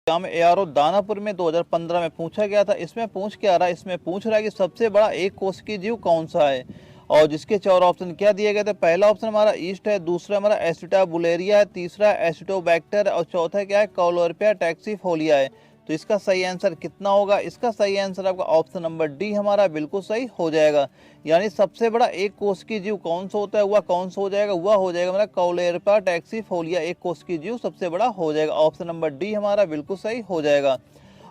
Exam ARO Danapur में 2015 में पूछा गया था। इसमें पूछ के आ रहा है, इसमें पूछ रहा है कि सबसे बड़ा एक कोष की जीव कौन सा है, और जिसके 4 ऑप्शन क्या दिए गए थे। पहला ऑप्शन हमारा ईस्ट है, दूसरा हमारा एसिटाबुलेरिया है, तीसरा एसिटोबैक्टर है, और चौथा क्या है, कॉलोरपिया टैक्सीफोलिया है। तो इसका सही आंसर कितना होगा? इसका सही आंसर आपका ऑप्शन नंबर डी हमारा बिल्कुल सही हो जाएगा। यानी सबसे बड़ा एक कोष की जीव कौन सा होता है, वह कौन सा हो जाएगा? वह हो जाएगा हमारा कॉलोरपिया टैक्सीफोलिया, एक कोष की जीव सबसे बड़ा हो जाएगा। ऑप्शन नंबर डी हमारा बिल्कुल सही हो जाएगा।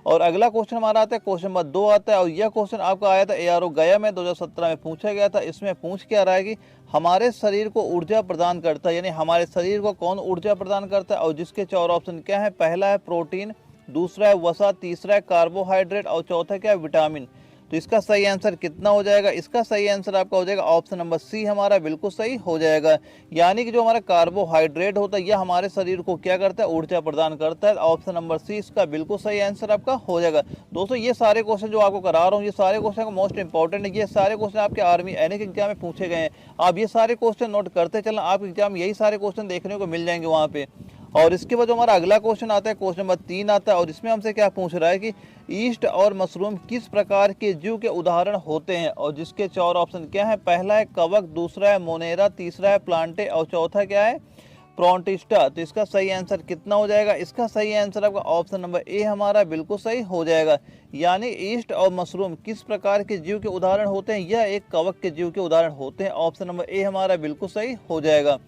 और अगला क्वेश्चन हमारा आता है, क्वेश्चन नंबर 2 आता है, और यह क्वेश्चन आपका आया था एआरओ गया में 2017 में पूछा गया था। इसमें पूछ के आ रहा है कि हमारे शरीर को ऊर्जा प्रदान करता है, यानी हमारे शरीर को कौन ऊर्जा प्रदान करता है, और जिसके 4 ऑप्शन क्या है। पहला है प्रोटीन, दूसरा है वसा, तीसरा है कार्बोहाइड्रेट, और चौथा क्या है, विटामिन। तो इसका सही आंसर कितना हो जाएगा? इसका सही आंसर आपका हो जाएगा ऑप्शन नंबर सी हमारा बिल्कुल सही हो जाएगा। यानी कि जो हमारा कार्बोहाइड्रेट होता है यह हमारे शरीर को क्या करता है, ऊर्जा प्रदान करता है। ऑप्शन नंबर सी इसका बिल्कुल सही आंसर आपका हो जाएगा। दोस्तों ये सारे क्वेश्चन जो आपको करा रहा हूँ, ये सारे क्वेश्चन मोस्ट इंपॉर्टेंट है। ये सारे क्वेश्चन आपके आर्मी एनए के एग्जाम में पूछे गए हैं। आप ये सारे क्वेश्चन नोट करते चलना, आप एग्जाम यही सारे क्वेश्चन देखने को मिल जाएंगे वहाँ पे। और इसके बाद जो हमारा अगला क्वेश्चन आता है, क्वेश्चन नंबर 3 आता है, और इसमें हमसे क्या पूछ रहा है कि ईस्ट और मशरूम किस प्रकार के जीव के उदाहरण होते हैं, और जिसके 4 ऑप्शन क्या है। पहला है कवक, दूसरा है मोनेरा, तीसरा है प्लांटे, और चौथा क्या है, प्रोटिस्टा। तो इसका सही आंसर कितना हो जाएगा? इसका सही आंसर आपका ऑप्शन नंबर ए हमारा बिल्कुल सही हो जाएगा। यानी ईस्ट और मशरूम किस प्रकार के जीव के उदाहरण होते हैं, यह एक कवक के जीव के उदाहरण होते हैं। ऑप्शन नंबर ए हमारा बिल्कुल सही हो जाएगा।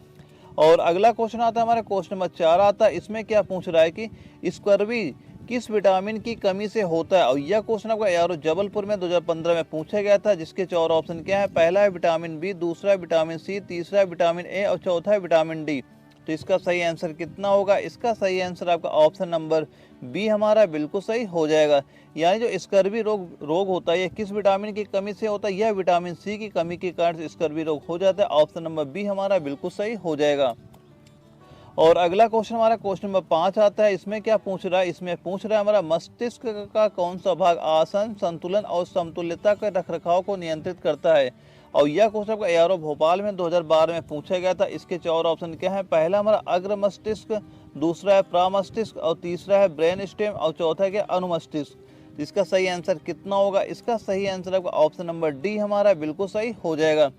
और अगला क्वेश्चन आता है हमारा, क्वेश्चन नंबर 4 आता है। इसमें क्या पूछ रहा है कि स्कर्वी किस विटामिन की कमी से होता है, और यह क्वेश्चन आपका एआरओ जबलपुर में 2015 में पूछा गया था। जिसके 4 ऑप्शन क्या है। पहला है विटामिन बी, दूसरा है विटामिन सी, तीसरा है विटामिन ए, और चौथा है विटामिन डी। तो इसका सही आंसर कितना होगा? इसका सही आंसर आपका ऑप्शन नंबर बी हमारा बिल्कुल सही हो जाएगा। यानी जो स्कर्वी रोग होता है, यह किस विटामिन की कमी से होता है? यह विटामिन सी की कमी के कारण स्कर्वी रोग हो जाता है। ऑप्शन नंबर बी हमारा बिल्कुल सही हो जाएगा। और अगला क्वेश्चन हमारा क्वेश्चन नंबर 5 आता है। इसमें क्या पूछ रहा है? इसमें पूछ रहा है हमारा मस्तिष्क का कौन सा भाग आसन, संतुलन और समतुल्यता के रखरखाव को नियंत्रित करता है, और यह क्वेश्चन आपका एआरओ भोपाल में 2012 में पूछा गया था। इसके 4 ऑप्शन क्या है। पहला हमारा अग्र मस्तिष्क, दूसरा है प्रामस्तिष्क, और तीसरा है ब्रेन स्टेम, और चौथा क्या, अनुमस्तिष्क। इसका सही आंसर कितना होगा? इसका सही आंसर आपका ऑप्शन नंबर डी हमारा बिल्कुल सही हो जाएगा।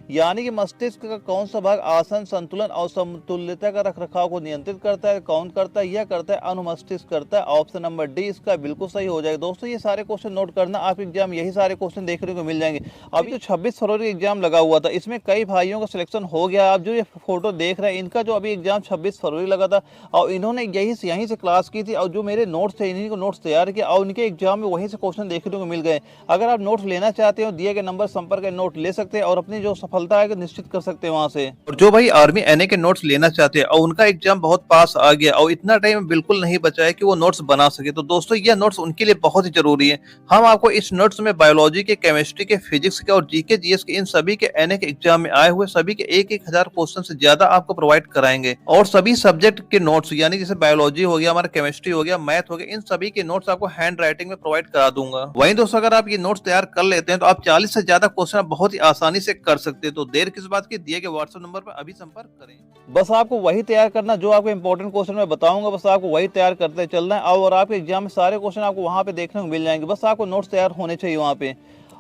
यानी कि मस्तिष्क का कौन सा भाग आसन, संतुलन और समतुल्यता का रखरखाव को नियंत्रित करता है? कौन करता है? यह करता है अनुमस्तिष्क करता है। ऑप्शन नंबर डी इसका बिल्कुल सही हो जाएगा। दोस्तों ये सारे क्वेश्चन नोट करना, आप एग्जाम यही सारे क्वेश्चन देखने को मिल जाएंगे। अभी जो 26 फरवरी एग्जाम लगा हुआ था, इसमें कई भाइयों का सिलेक्शन हो गया। आप जो ये फोटो देख रहे हैं, इनका जो अभी एग्जाम 26 फरवरी लगा था, और इन्होंने यहीं से क्लास की थी, और जो मेरे नोट्स थे इन्हीं को नोट्स तैयार किया, और उनके एग्जाम में वहीं से क्वेश्चन देखने को मिल गए। अगर आप नोट्स लेना चाहते हो, दिए गए नंबर संपर्क नोट ले सकते हैं, और अपनी जो सफलता है निश्चित कर सकते हैं वहां से। और जो भाई आर्मी एनए के नोट्स लेना चाहते हैं और उनका एग्जाम बहुत पास आ गया और इतना टाइम बिल्कुल नहीं बचा है कि वो नोट्स बना सके, तो दोस्तों यह नोट्स उनके लिए बहुत ही जरूरी है। हम आपको इस नोट्स में बायोलॉजी के, केमिस्ट्री के, फिजिक्स के और जीके जीएस के, इन सभी के एनए के एग्जाम में आए हुए सभी के 1,000 क्वेश्चन से ज्यादा आपको प्रोवाइड कराएंगे। और सभी सब्जेक्ट के नोट्स, यानी जैसे बायोलॉजी हो गया, हमारा केमिस्ट्री हो गया, मैथ हो गया, इन सभी के नोट्स आपको हैंड राइटिंग में प्रोवाइड करा दूंगा। वहीं दोस्तों अगर आप ये नोट्स तैयार कर लेते हैं तो आप 40 से ज्यादा क्वेश्चन बहुत ही आसानी से कर सकते हैं। तो देर किस बात की, दिए गए व्हाट्सएप नंबर पर अभी संपर्क करें। बस आपको वही तैयार करना जो आपको इंपॉर्टेंट क्वेश्चन मैं बताऊंगा, बस आपको वही तैयार करते चलना है, और आपके एग्जाम में सारे क्वेश्चन आपको वहां पे देखने को मिल जाएंगे। बस आपको नोट्स तैयार होने चाहिए वहां पे।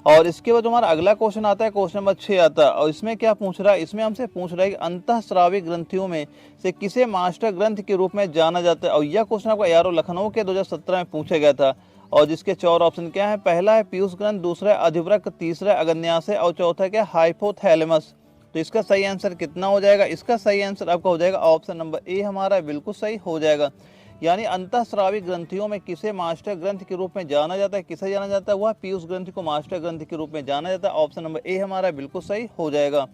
और इसके बाद हमारा अगला क्वेश्चन आता है, क्वेश्चन नंबर 6 आता है, और इसमें क्या पूछ रहा है? इसमें हमसे पूछ रहा है कि अंतःस्रावी ग्रंथियों में से किसे मास्टर ग्रंथ के रूप में जाना जाता है, और यह क्वेश्चन आपको एआरओ लखनऊ के 2017 में पूछा गया था। और जिसके 4 ऑप्शन क्या है। पहला है पीयूष ग्रंथ, दूसरा है अधिवृक्क, तीसरा है अग्न्याशय, और चौथा क्या, हाइपोथैलेमस। तो इसका सही आंसर कितना हो जाएगा? इसका सही आंसर आपका हो जाएगा ऑप्शन नंबर ए हमारा बिल्कुल सही हो जाएगा। यानी अंतःस्रावी ग्रंथियों में किसे मास्टर ग्रंथ के रूप में जाना जाता है, किसे जाना जाता है? वह पीयूष ग्रंथि को मास्टर ग्रंथ के रूप में जाना जाता है। ऑप्शन नंबर ए हमारा बिल्कुल सही हो जाएगा।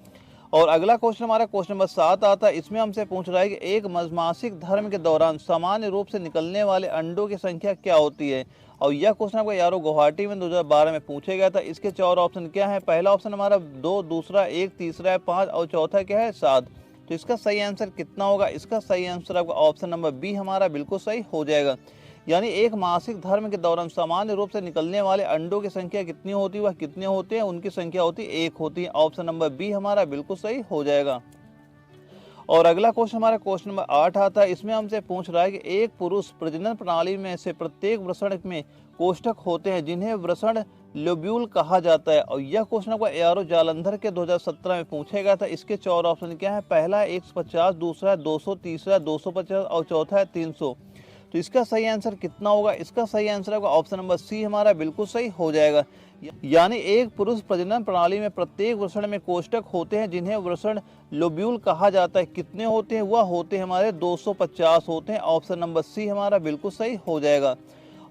और अगला क्वेश्चन हमारा क्वेश्चन नंबर 7 आता है। इसमें हमसे पूछ रहा है कि एक मासिक धर्म के दौरान सामान्य रूप से निकलने वाले अंडों की संख्या क्या होती है, और यह क्वेश्चन आपको यारो गुवाहाटी में 2012 में पूछा गया था। इसके 4 ऑप्शन क्या है। पहला ऑप्शन हमारा 2, दूसरा 1, तीसरा है 5, और चौथा क्या है 7। तो इसका सही आंसर कितना होगा? इसका सही आंसर आपका ऑप्शन नंबर बी हमारा बिल्कुल सही हो जाएगा। यानी एक मासिक धर्म के दौरान सामान्य रूप से निकलने वाले अंडों की संख्या कितनी होती है, वह कितने होते हैं? उनकी संख्या होती है 1 होती है। ऑप्शन नंबर बी हमारा बिल्कुल सही हो जाएगा। और अगला क्वेश्चन हमारा क्वेश्चन नंबर 8 आता है। इसमें हमसे पूछ रहा है कि एक पुरुष प्रजनन प्रणाली में से प्रत्येक वृषण में कोष्ठक होते हैं जिन्हें वृषण लोब्यूल कहा जाता है। और यह क्वेश्चन आपको एआरओ जालंधर के 2017 में पूछा गया था। इसके 4 ऑप्शन क्या है? पहला है 150, दूसरा है 200, तीसरा है 250 और चौथा है 300। तो इसका सही आंसर कितना होगा? इसका सही आंसर होगा ऑप्शन नंबर सी हमारा बिल्कुल सही हो जाएगा। यानी एक पुरुष प्रजनन प्रणाली में प्रत्येक वृषण में कोष्ठक होते हैं जिन्हें वृषण लोब्यूल कहा जाता है। कितने होते हैं? वह होते हैं हमारे 250 होते हैं। ऑप्शन नंबर सी हमारा बिल्कुल सही हो जाएगा।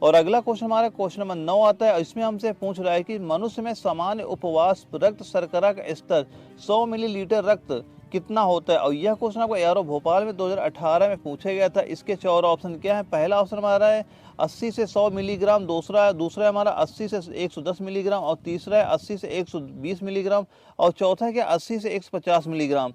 और अगला क्वेश्चन हमारा क्वेश्चन नंबर 9 आता है। इसमें हमसे पूछ रहा है कि मनुष्य में सामान्य उपवास रक्त शर्करा का स्तर 100 मिलीलीटर रक्त कितना होता है? और यह क्वेश्चन आपको एआरओ भोपाल में 2018 में पूछा गया था। इसके 4 ऑप्शन क्या है? पहला ऑप्शन हमारा है 80 से 100 मिलीग्राम, दूसरा है हमारा 80 से 110 मिलीग्राम और तीसरा है 80 से 120 मिलीग्राम और चौथा है क्या 80 से 150 मिलीग्राम।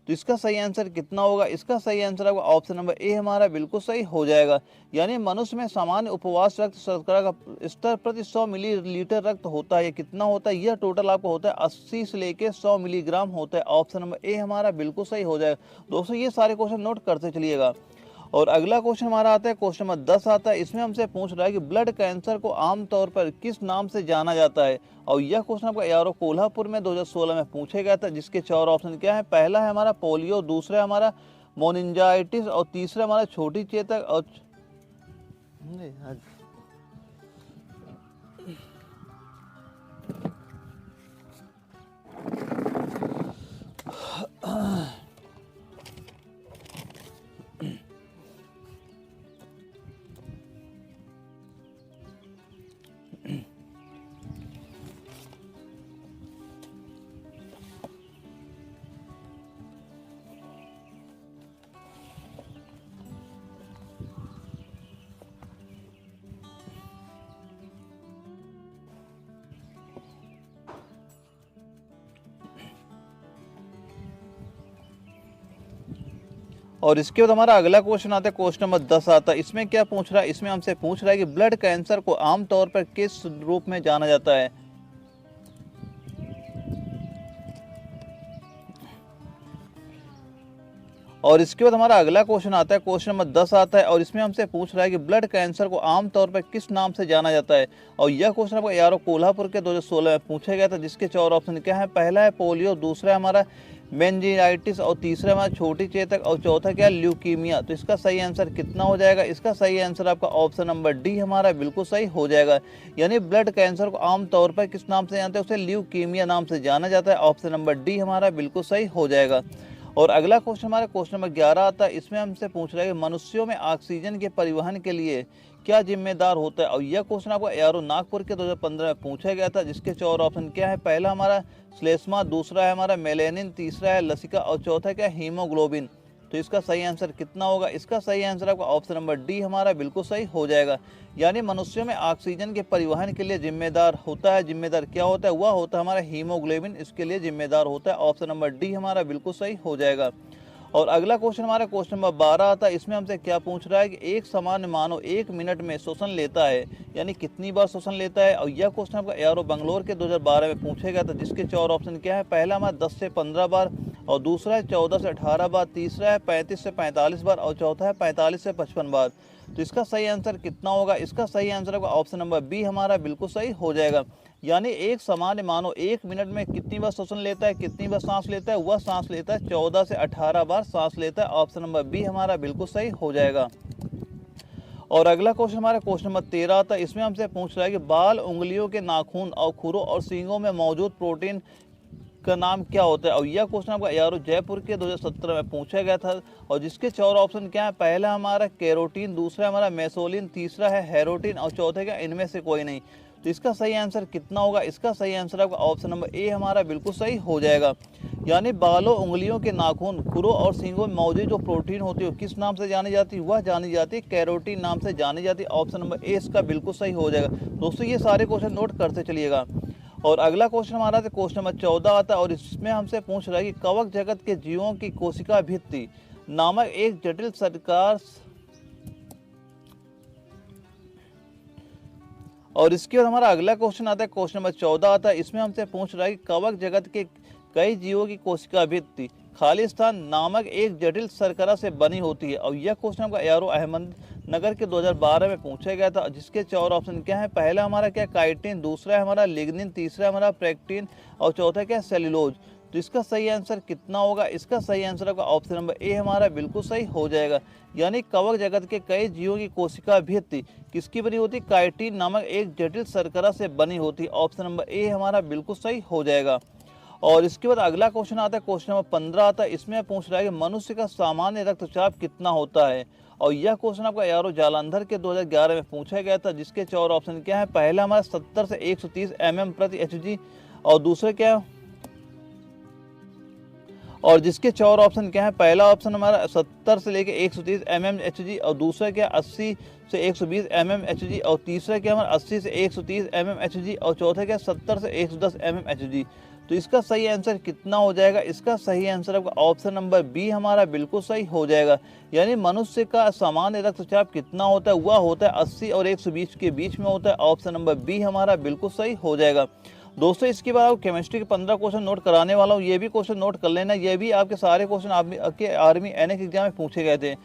तो इसका सही आंसर कितना होगा? इसका सही आंसर होगा ऑप्शन नंबर ए हमारा बिल्कुल सही हो जाएगा। यानी मनुष्य में सामान्य उपवास रक्त शर्करा का स्तर प्रति 100 मिलीलीटर रक्त होता है। ये कितना होता है? यह टोटल आपको होता है 80 से लेके 100 मिलीग्राम होता है। ऑप्शन नंबर ए हमारा बिल्कुल सही हो जाएगा। दोस्तों ये सारे क्वेश्चन नोट करते चलिएगा। और अगला क्वेश्चन हमारा आता है क्वेश्चन नंबर 10 आता है। इसमें हमसे पूछ रहा है कि ब्लड कैंसर को आमतौर पर किस नाम से जाना जाता है? और यह क्वेश्चन आपको एआरओ कोल्हापुर में 2016 में पूछा गया था। जिसके 4 ऑप्शन क्या है? पहला है हमारा पोलियो, दूसरा है हमारा मोनिंजाइटिस और तीसरा हमारा छोटी चेचक और और इसके बाद हमारा अगला क्वेश्चन आता है क्वेश्चन नंबर 10 आता है। इसमें क्या पूछ रहा है? इसमें हमसे पूछ रहा है कि ब्लड कैंसर को आमतौर पर किस रूप में जाना जाता है? और इसके बाद हमारा अगला क्वेश्चन आता है क्वेश्चन नंबर 10 आता है। और इसमें हमसे पूछ रहा है कि ब्लड कैंसर को आमतौर पर किस नाम से जाना जाता है? और यह क्वेश्चन आपको एआरओ कोल्हापुर के 2016 में पूछा गया था। जिसके 4 ऑप्शन क्या है? पहला है पोलियो, दूसरा है हमारा मेनिंजाइटिस और तीसरा हमारा छोटी चेचक और चौथा क्या है? ल्यूकीमिया। तो इसका सही आंसर कितना हो जाएगा? इसका सही आंसर आपका ऑप्शन नंबर डी हमारा बिल्कुल सही हो जाएगा। यानी ब्लड कैंसर को आमतौर पर किस नाम से जानते हैं? उसे ल्यूकीमिया नाम से जाना जाता है। ऑप्शन नंबर डी हमारा बिल्कुल सही हो जाएगा। और अगला क्वेश्चन हमारा क्वेश्चन नंबर 11 आता है। इसमें हमसे पूछ रहा है कि मनुष्यों में ऑक्सीजन के परिवहन के लिए क्या जिम्मेदार होता है? और यह क्वेश्चन आपको एआरओ नागपुर के 2015 में पूछा गया था। जिसके 4 ऑप्शन क्या है? पहला हमारा श्लेष्मा, दूसरा है हमारा मेलेनिन, तीसरा है लसिका और चौथा क्या है? हीमोग्लोबिन। तो इसका सही आंसर कितना होगा? इसका सही आंसर आपका ऑप्शन नंबर डी हमारा बिल्कुल सही हो जाएगा। यानी मनुष्यों में ऑक्सीजन के परिवहन के लिए जिम्मेदार होता है। जिम्मेदार क्या होता है? वह होता है हमारा हीमोग्लोबिन, इसके लिए जिम्मेदार होता है। ऑप्शन नंबर डी हमारा बिल्कुल सही हो जाएगा। और अगला क्वेश्चन हमारा क्वेश्चन नंबर 12 आता है। इसमें हमसे क्या पूछ रहा है कि एक सामान्य मानव 1 मिनट में श्वसन लेता है, यानी कितनी बार श्वसन लेता है? और यह क्वेश्चन आपका एआरओ बंगलोर के 2012 में पूछा गया था। जिसके 4 ऑप्शन क्या है? पहला हमारा 10 से 15 बार और दूसरा है 14 से 18 बार, तीसरा है 35 से 45 बार और चौथा है 45 से 55 बार। तो इसका सही आंसर कितना होगा? इसका सही आंसर होगा ऑप्शन नंबर बी हमारा बिल्कुल सही हो जाएगा। यानी एक सामान्य मानव 1 मिनट में कितनी बार श्वसन लेता है, कितनी बार सांस लेता है? वह सांस लेता है 14 से 18 बार सांस लेता है। ऑप्शन नंबर बी हमारा बिल्कुल सही हो जाएगा। और अगला क्वेश्चन हमारा क्वेश्चन नंबर 13 आता है। इसमें हमसे पूछ रहा है कि बाल, उंगलियों के नाखून और खुरों और सींगों में मौजूद प्रोटीन का नाम क्या होता है? और यह क्वेश्चन आपका एआरओ जयपुर के 2017 में पूछा गया था। और जिसके 4 ऑप्शन क्या है? पहला हमारा कैरोटीन, दूसरा हमारा मेसोलिन, तीसरा है हेरोटीन और चौथा क्या? इनमें से कोई नहीं। तो इसका सही आंसर कितना होगा? इसका सही आंसर आपका ऑप्शन नंबर ए हमारा बिल्कुल सही हो जाएगा। यानी बालों, उंगलियों के नाखून, खुरों और सींगों में मौजूद जो प्रोटीन होती है किस नाम से जानी जाती है? वह जानी जाती है कैरोटीन नाम से जानी जाती है। ऑप्शन नंबर ए इसका बिल्कुल सही हो जाएगा। दोस्तों ये सारे क्वेश्चन नोट करते चलिएगा। और अगला क्वेश्चन हमारा क्वेश्चन नंबर 14 आता है। और इसमें हमसे पूछ रहा है कि कवक जगत के जीवों की कोशिका भित्ति नामक एक जटिल सरकार। और इसके बाद हमारा अगला क्वेश्चन आता है क्वेश्चन नंबर 14 आता है। इसमें हमसे पूछ रहा है कि कवक जगत के कई जीवों की कोशिका भित्ति खालिस्तान नामक एक जटिल शर्करा से बनी होती है। और यह क्वेश्चन आपका यारो अहमदनगर के 2012 में पूछा गया था, जिसके 4 ऑप्शन क्या है। पहला हमारा क्या काइटिन, दूसरा है हमारा लिग्निन, तीसरा हमारा प्रेक्टिन और चौथा क्या सेल्यूलोज। तो इसका सही आंसर कितना होगा? इसका सही आंसर आपका ऑप्शन नंबर ए हमारा बिल्कुल सही हो जाएगा। यानी कवक जगत के कई जीवों की कोशिका भित्ति किसकी बनी होती? काइटिन नामक एक जटिल शर्करा से बनी होती। ऑप्शन नंबर ए हमारा बिल्कुल सही हो जाएगा। और इसके बाद अगला क्वेश्चन आता है, क्वेश्चन नंबर 15 आता है। इसमें पूछ रहा है कि मनुष्य का सामान्य रक्तचाप कितना होता है। और यह क्वेश्चन आपका यारो जालंधर के 2011 में पूछा गया था, जिसके 4 ऑप्शन क्या है। पहला हमारा 70 से 130 mm प्रति HG और दूसरा क्या है, और जिसके 4 ऑप्शन क्या है। पहला ऑप्शन हमारा 70 से लेके 130 mm HG और दूसरा क्या 80 से 120 mm HG और तीसरा क्या हमारा 80 से 130 mm HG और चौथा क्या 70 से 110 mm HG। तो इसका सही आंसर कितना हो जाएगा? इसका सही आंसर आपका ऑप्शन नंबर बी हमारा बिल्कुल सही हो जाएगा। यानी मनुष्य का सामान्य रक्तचाप कितना होता है? वह होता है 80 और 120 के बीच में होता है। ऑप्शन नंबर बी हमारा बिल्कुल सही हो जाएगा। दोस्तों इसके बाद आपको केमिस्ट्री के 15 क्वेश्चन नोट कराने वाला हूँ, ये भी क्वेश्चन नोट कर लेना। ये भी आपके सारे क्वेश्चन आपके आर्मी NX एग्जाम में पूछे गए थे।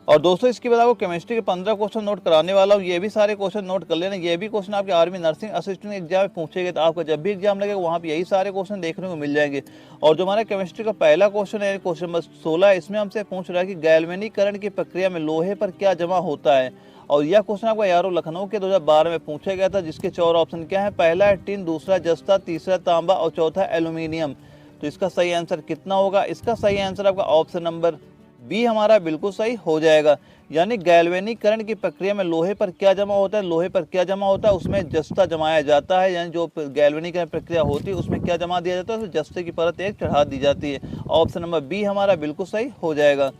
और दोस्तों इसके बाद आपको केमिस्ट्री के 15 क्वेश्चन नोट कराने वाला हूँ, ये भी सारे क्वेश्चन नोट कर लेना। ये भी क्वेश्चन आपके आर्मी नर्सिंग असिस्टेंट एग्जाम में पूछे गए। तो आपका जब भी एग्जाम लगेगा वहाँ पे यही सारे क्वेश्चन देखने को मिल जाएंगे। और जो हमारा केमिस्ट्री का पहला क्वेश्चन है, क्वेश्चन नंबर 16, इसमें हमसे पूछ रहा है कि गैल्वेनीकरण की प्रक्रिया में लोहे पर क्या जमा होता है। और यह क्वेश्चन आपका यारो लखनऊ के 2012 में पूछा गया था, जिसके 4 ऑप्शन क्या है। पहला है टिन, दूसरा जस्ता, तीसरा तांबा और चौथा एल्यूमिनियम। तो इसका सही आंसर कितना होगा? इसका सही आंसर आपका ऑप्शन नंबर बी हमारा बिल्कुल सही हो जाएगा। यानी गैल्वेनीकरण की प्रक्रिया में लोहे पर क्या जमा होता है। लोहे पर क्या जमा होता है? उसमें जस्ता जमाया जाता है। यानी जो गैल्वेनीकरण प्रक्रिया होती है उसमें क्या जमा दिया जाता है? उसमें जस्ते की परत एक चढ़ा दी जाती है। ऑप्शन नंबर बी हमारा बिल्कुल सही हो जाएगा।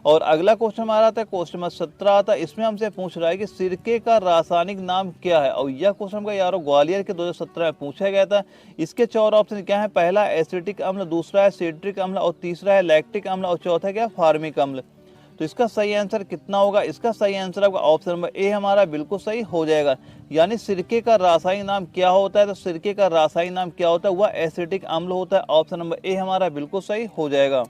और अगला क्वेश्चन हमारा आता है, क्वेश्चन नंबर 17 आता है। इसमें हमसे पूछ रहा है कि सिरके का रासायनिक नाम क्या है। और यह क्वेश्चन हमको यारो ग्वालियर के 2017 में पूछा गया था। इसके 4 ऑप्शन क्या है। पहला एसिटिक अम्ल, दूसरा है सिट्रिक अम्ल और तीसरा है लैक्टिक अम्ल और चौथा क्या फार्मिक अम्ल। तो इसका सही आंसर कितना होगा? इसका सही आंसर आपका ऑप्शन नंबर ए हमारा बिल्कुल सही हो जाएगा। यानी सिरके का रासायनिक नाम क्या होता है। तो सिरके का रासायनिक नाम क्या होता है? वह एसिटिक अम्ल होता है। ऑप्शन नंबर ए हमारा बिल्कुल सही हो जाएगा।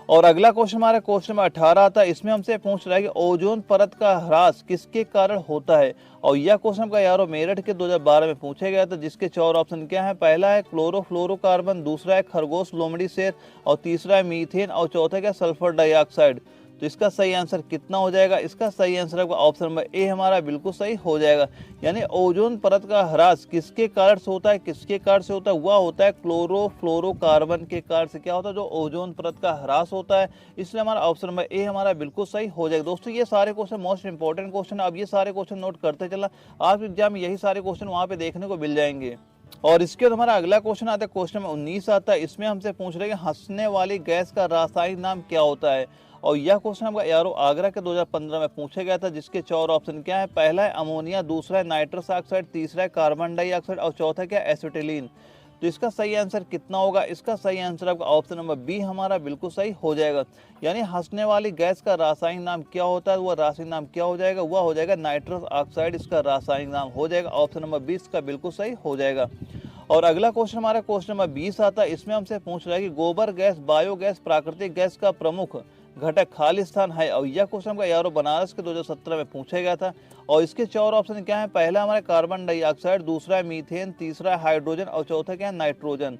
और अगला क्वेश्चन हमारा क्वेश्चन नंबर 18 आता है। इसमें हमसे पूछ रहा है कि ओजोन परत का ह्रास किसके कारण होता है। और यह क्वेश्चन का यारो मेरठ के 2012 में पूछा गया था, जिसके 4 ऑप्शन क्या है। पहला है क्लोरोफ्लोरोकार्बन, दूसरा है खरगोश लोमड़ी शेर और तीसरा है मीथेन और चौथा क्या सल्फर डाइऑक्साइड। तो इसका सही आंसर कितना हो जाएगा? इसका सही आंसर आपका ऑप्शन नंबर ए हमारा बिल्कुल सही हो जाएगा। यानी ओजोन परत का ह्रास किसके कारण से होता है? किसके कारण से होता है? वह होता है क्लोरोफ्लोरोकार्बन के कारण से क्या होता है? जो ओजोन परत का ह्रास होता है। इसलिए हमारा ऑप्शन नंबर ए हमारा बिल्कुल सही हो जाएगा। दोस्तों ये सारे क्वेश्चन मोस्ट इंपॉर्टेंट क्वेश्चन है। अब ये सारे क्वेश्चन नोट करते चलना, आपके एग्जाम में यही सारे क्वेश्चन वहाँ पे देखने को मिल जाएंगे। और इसके बाद हमारा अगला क्वेश्चन आता है, क्वेश्चन नंबर 19 आता है। इसमें हमसे पूछ रहे हैं कि हंसने वाली गैस का रासायनिक नाम क्या होता है। और यह क्वेश्चन आपका यारो आगरा के 2015 में पूछा गया था, जिसके 4 ऑप्शन क्या है। पहला है अमोनिया, दूसरा है नाइट्रस ऑक्साइड, तीसरा है कार्बन डाइऑक्साइड और चौथा क्या एसिटिलीन। तो इसका सही आंसर कितना होगा? इसका सही आंसर आपका ऑप्शन नंबर बी हमारा बिल्कुल सही हो जाएगा। यानी हंसने वाली गैस का रासायनिक नाम क्या होता है? वह रासायनिक नाम क्या हो जाएगा? वह हो जाएगा नाइट्रस ऑक्साइड। इसका रासायनिक नाम हो जाएगा। ऑप्शन नंबर 20 का बिल्कुल सही हो जाएगा। और अगला क्वेश्चन हमारा क्वेश्चन नंबर 20 आता है। इसमें हमसे पूछ रहा है कि गोबर गैस, बायोगैस, प्राकृतिक गैस का प्रमुख घटक खालिस्तान है। और यह क्वेश्चन का यारो बनारस के 2017 में पूछा गया था। और इसके 4 ऑप्शन क्या है। पहला हमारा कार्बन डाइऑक्साइड, दूसरा है मीथेन, तीसरा है हाइड्रोजन और चौथा क्या है नाइट्रोजन।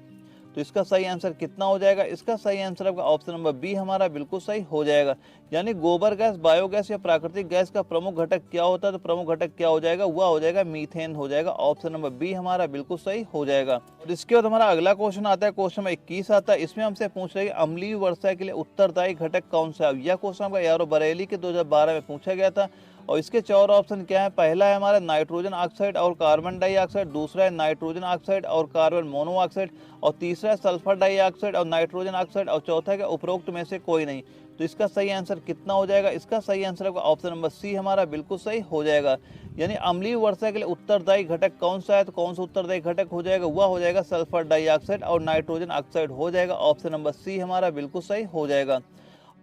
तो इसका सही आंसर कितना हो जाएगा? इसका सही आंसर आपका ऑप्शन नंबर बी हमारा बिल्कुल सही हो जाएगा। यानी गोबर गैस, बायोगैस या प्राकृतिक गैस का प्रमुख घटक क्या होता है। तो प्रमुख घटक क्या हो जाएगा? वह हो जाएगा मीथेन हो जाएगा। ऑप्शन नंबर बी हमारा बिल्कुल सही हो जाएगा। और इसके बाद हमारा अगला क्वेश्चन आता है, क्वेश्चन नंबर 21 आता है। इसमें हमसे पूछ रहे हैं अम्लीय वर्षा के लिए उत्तरदायी घटक कौन सा है। यह क्वेश्चन आपका यारो बरेली के 2012 में पूछा गया था। और इसके 4 ऑप्शन क्या है। पहला है हमारा नाइट्रोजन ऑक्साइड और कार्बन डाइऑक्साइड, दूसरा है नाइट्रोजन ऑक्साइड और कार्बन मोनोऑक्साइड और तीसरा है सल्फर डाइऑक्साइड और नाइट्रोजन ऑक्साइड और चौथा है उपरोक्त में से कोई नहीं। तो इसका सही आंसर कितना हो जाएगा? इसका सही आंसर होगा ऑप्शन नंबर सी हमारा बिल्कुल सही हो जाएगा। यानी अम्लीय वर्षा के लिए उत्तरदायी घटक कौन सा है। तो कौन सा उत्तरदायी घटक हो जाएगा? वह हो जाएगा सल्फर डाइऑक्साइड और नाइट्रोजन ऑक्साइड हो जाएगा। ऑप्शन नंबर सी हमारा बिल्कुल सही हो जाएगा।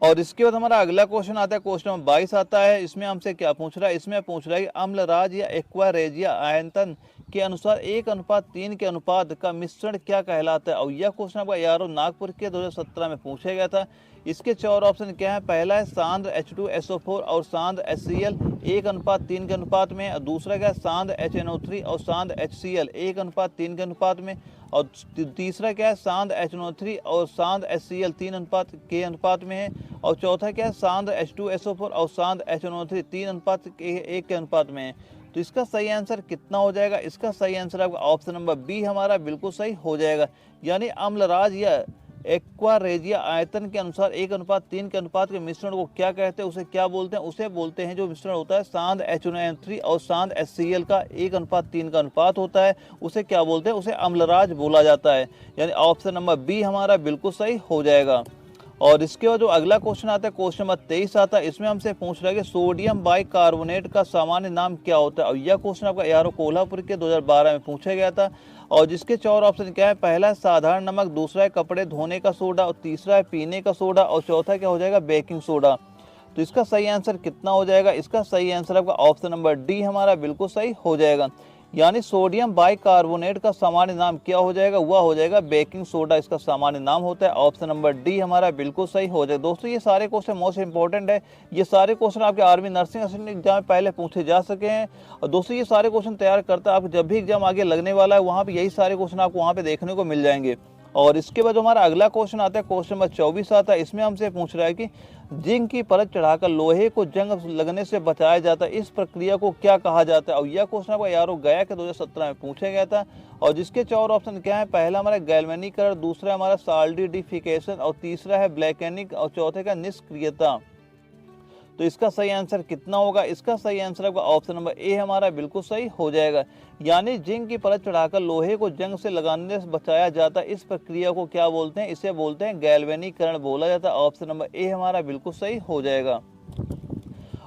और इसके बाद हमारा अगला क्वेश्चन आता है, क्वेश्चन नंबर 22 आता है। इसमें हमसे क्या पूछ रहा है। इसमें पूछ रहा है कि अम्लराज या एक्वा रेजिया आयतन के अनुसार 1:3 के अनुपात का मिश्रण क्या कहलाता है? और यह क्वेश्चन आपका यारो नागपुर के 2017 में पूछा गया था। इसके 4 ऑप्शन क्या है? पहला है सांद्र H2SO4 और सांद्र HCl 1:3 के अनुपात में, और दूसरा क्या है? सांद्र HNO3 और सांद्र HCl 1:3 के अनुपात में, और तीसरा क्या है? सांद्र HNO3 और सांद्र HCl 3 के अनुपात में है, और चौथा क्या है? सांद्र H2SO4 और सांद्र HNO3 3:1 के अनुपात में है। तो इसका सही आंसर कितना हो जाएगा? इसका सही आंसर आपका ऑप्शन नंबर बी हमारा बिल्कुल सही हो जाएगा। यानी अम्लराज या एक्वारेजिया आयतन के अनुसार 1:3 के अनुपात के मिश्रण को क्या कहते हैं? उसे क्या बोलते हैं? उसे बोलते हैं जो मिश्रण होता है सांद्र HNO3 और सांद्र HCl का 1:3 का अनुपात होता है, उसे क्या बोलते हैं? उसे अम्लराज बोला जाता है। यानी ऑप्शन नंबर बी हमारा बिल्कुल सही हो जाएगा। और इसके बाद जो अगला क्वेश्चन आता है, क्वेश्चन नंबर 23 आता है, इसमें हमसे पूछ रहा है कि सोडियम बाइकार्बोनेट का सामान्य नाम क्या होता है? और यह क्वेश्चन आपका यारो कोल्हापुर के 2012 में पूछा गया था। और जिसके 4 ऑप्शन क्या है? पहला है साधारण नमक, दूसरा है कपड़े धोने का सोडा, और तीसरा है पीने का सोडा, और चौथा क्या हो जाएगा? Baking soda. तो इसका सही आंसर कितना हो जाएगा? इसका सही आंसर आपका ऑप्शन नंबर डी हमारा बिल्कुल सही हो जाएगा। यानी सोडियम बाइकार्बोनेट का सामान्य नाम क्या हो जाएगा? वह हो जाएगा बेकिंग सोडा, इसका सामान्य नाम होता है। ऑप्शन नंबर डी हमारा बिल्कुल सही हो जाएगा। दोस्तों ये सारे क्वेश्चन मोस्ट इंपॉर्टेंट है। ये सारे क्वेश्चन आपके आर्मी नर्सिंग असिस्टेंट एग्जाम में पहले पूछे जा सके हैं। और दोस्तों ये सारे क्वेश्चन तैयार करता है, आप जब भी एग्जाम आगे लगने वाला है वहाँ पर यही सारे क्वेश्चन आपको वहाँ पर देखने को मिल जाएंगे। और इसके बाद हमारा अगला क्वेश्चन आता है, क्वेश्चन नंबर 24 आता है। इसमें हमसे पूछ रहा है कि जिंक की परत चढ़ाकर लोहे को जंग लगने से बचाया जाता है, इस प्रक्रिया को क्या कहा जाता है? और यह क्वेश्चन आपका यारो गया के 2017 में पूछा गया था। और जिसके 4 ऑप्शन क्या है? पहला हमारा गैल्वेनीकरण, दूसरा हमारा सॉलिडिफिकेशन, और तीसरा है ब्लैकेनिक, और चौथे का निष्क्रियता। तो इसका सही आंसर कितना होगा? इसका सही आंसर आपका ऑप्शन नंबर ए हमारा बिल्कुल सही हो जाएगा। यानी जिंक की परत चढ़ाकर लोहे को जंग से लगाने से बचाया जाता है, इस प्रक्रिया को क्या बोलते हैं? इसे बोलते हैं गैल्वेनीकरण बोला जाता है। ऑप्शन नंबर ए हमारा बिल्कुल सही हो जाएगा।